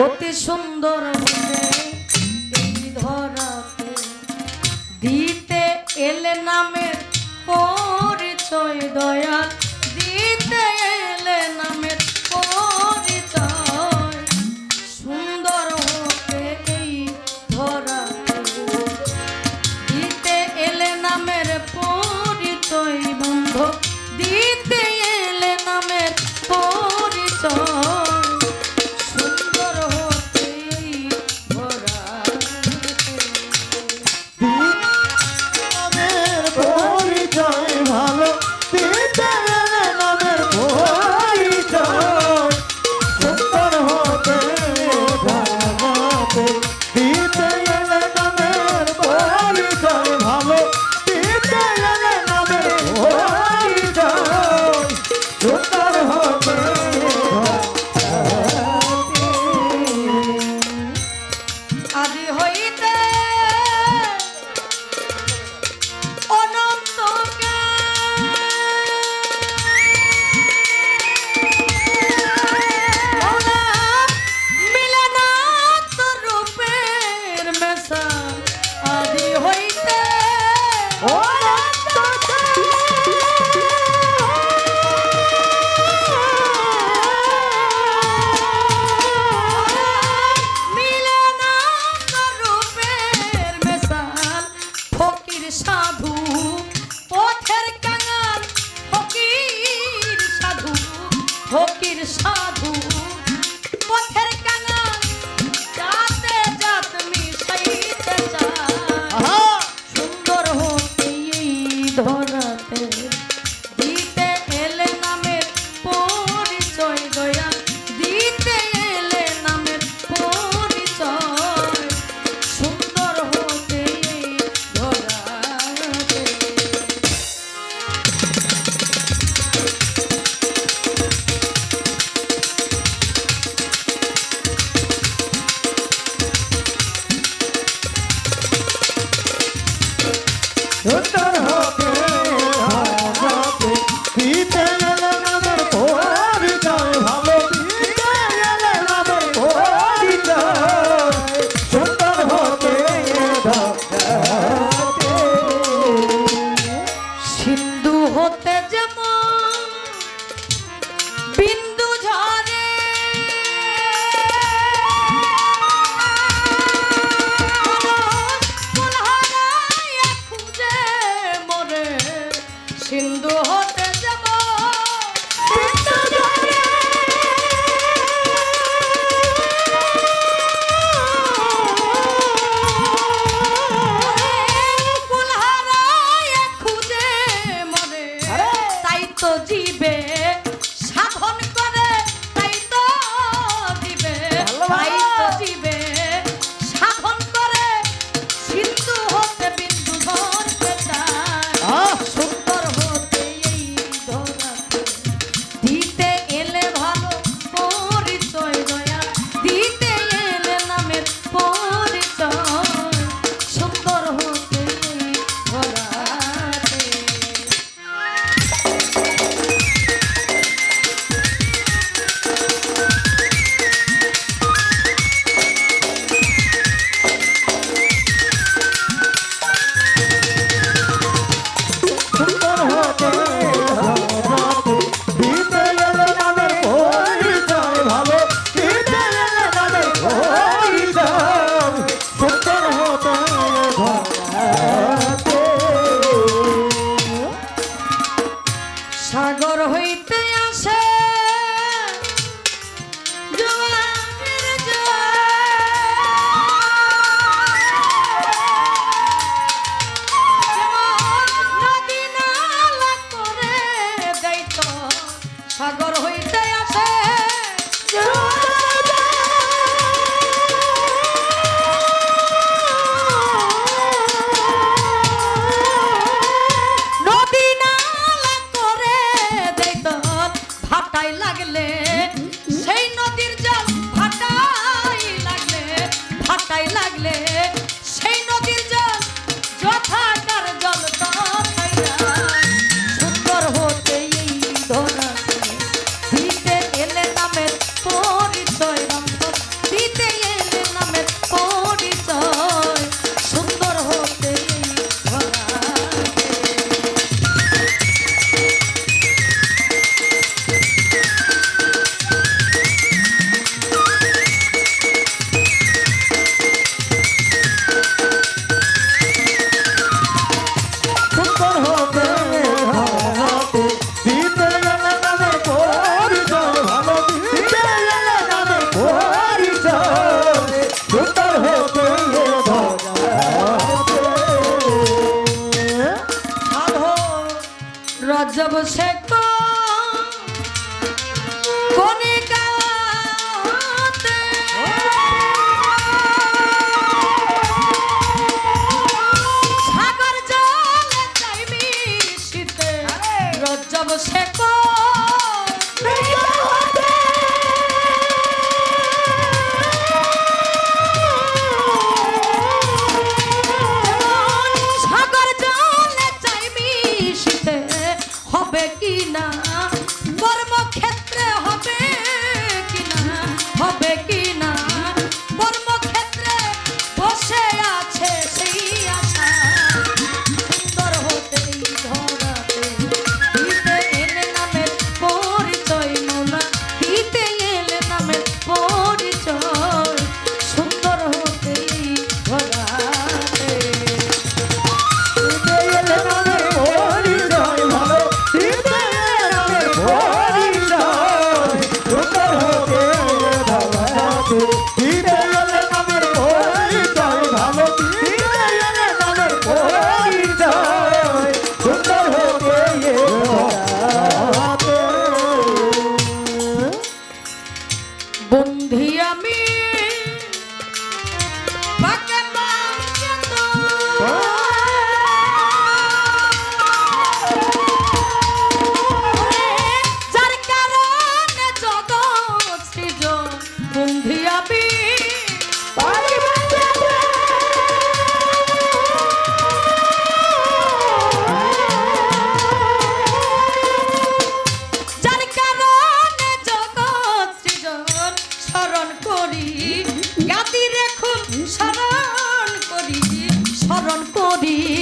অতি সুন্দর এই ধরাতে দিতে এলে নামের পরিচয় দয়াল দিতে এলে নামের পরিচয় সুন্দর হতে এই ধরাতে দিতে এলে নামের পরিচয় বন্ধ দিতে এলে নামের পরিচয় সাধু পথের কাঙাল ফকির সাধু ফকির সাধু পথের কাঙাল যাতে জাত মিশাইতে চায় সুন্দর হতে এই ধরাতে দিতে এলে নামের পরিচয় দয়া দিতে এলে নামের পরিচয় সুন্দর হতে এই সুন্দর হতে দিতে এলে নামের পরিচয় ভালো দিতে এলে নামের পরিচয় সুন্দর হতে সিন্ধু হতে যেমন বিন্দু ঝরে সিন্ধু হতে যাব বিন্দু ঝরে কুলহারায় খুঁজে মরে তাই তো জীবে সাধন করে তাই তো জীবে তাই তো জীবে সাধন করে সিন্ধু হতে বিন্দু ধরতে চায় সুন্দর হতে এই ধরাতে দিতে এলে ভালো পরিচয় দয়া দিতে এলে নামের পরিচয় সুন্দর হতে এই ধরাতে সুন্দর হতে দিতে এলে নামের পরিচয় ভালো দিতে এলে নামের পরিচয় সুন্দর হতে সাগর হইতে আসে জোয়ারের জোয়ার নদী নালা করে যাইত সাগর হইতে আসে নদী নালা করে যাইত রজব শেখ কণিকাতে সাগর জলে চাইবি শীতে রজব শেখ সাগর জলে চাইবি শীতে হবে কি না কর্মক্ষেত্রে হবে কি না হবে কি না কর্মক্ষেত্রে বসে আছে সেই আশা সুন্দর হতেই ধরাতে দিতে এলে নামের পরিচয় মোলা দিতে এলে নামের পরিচয় সুন্দর হতেই ধরাতে দিতে এলে নামের পরিচয় ভালো দিতে এলে নামের পরিচয় সুন্দর হতে ধরাতে দিতে এলে নামের পরিচয় ভালো দিতে এলে নামের পরিচয় সুন্দর হতে ধরাতে বন্ধি আমি পাকে পাকে তো যার কারণে জগৎ সৃজন বন্ধি আমি যার কারণে জগৎ সৃজন স্মরণ করি গাদি রেখুন স্মরণ করি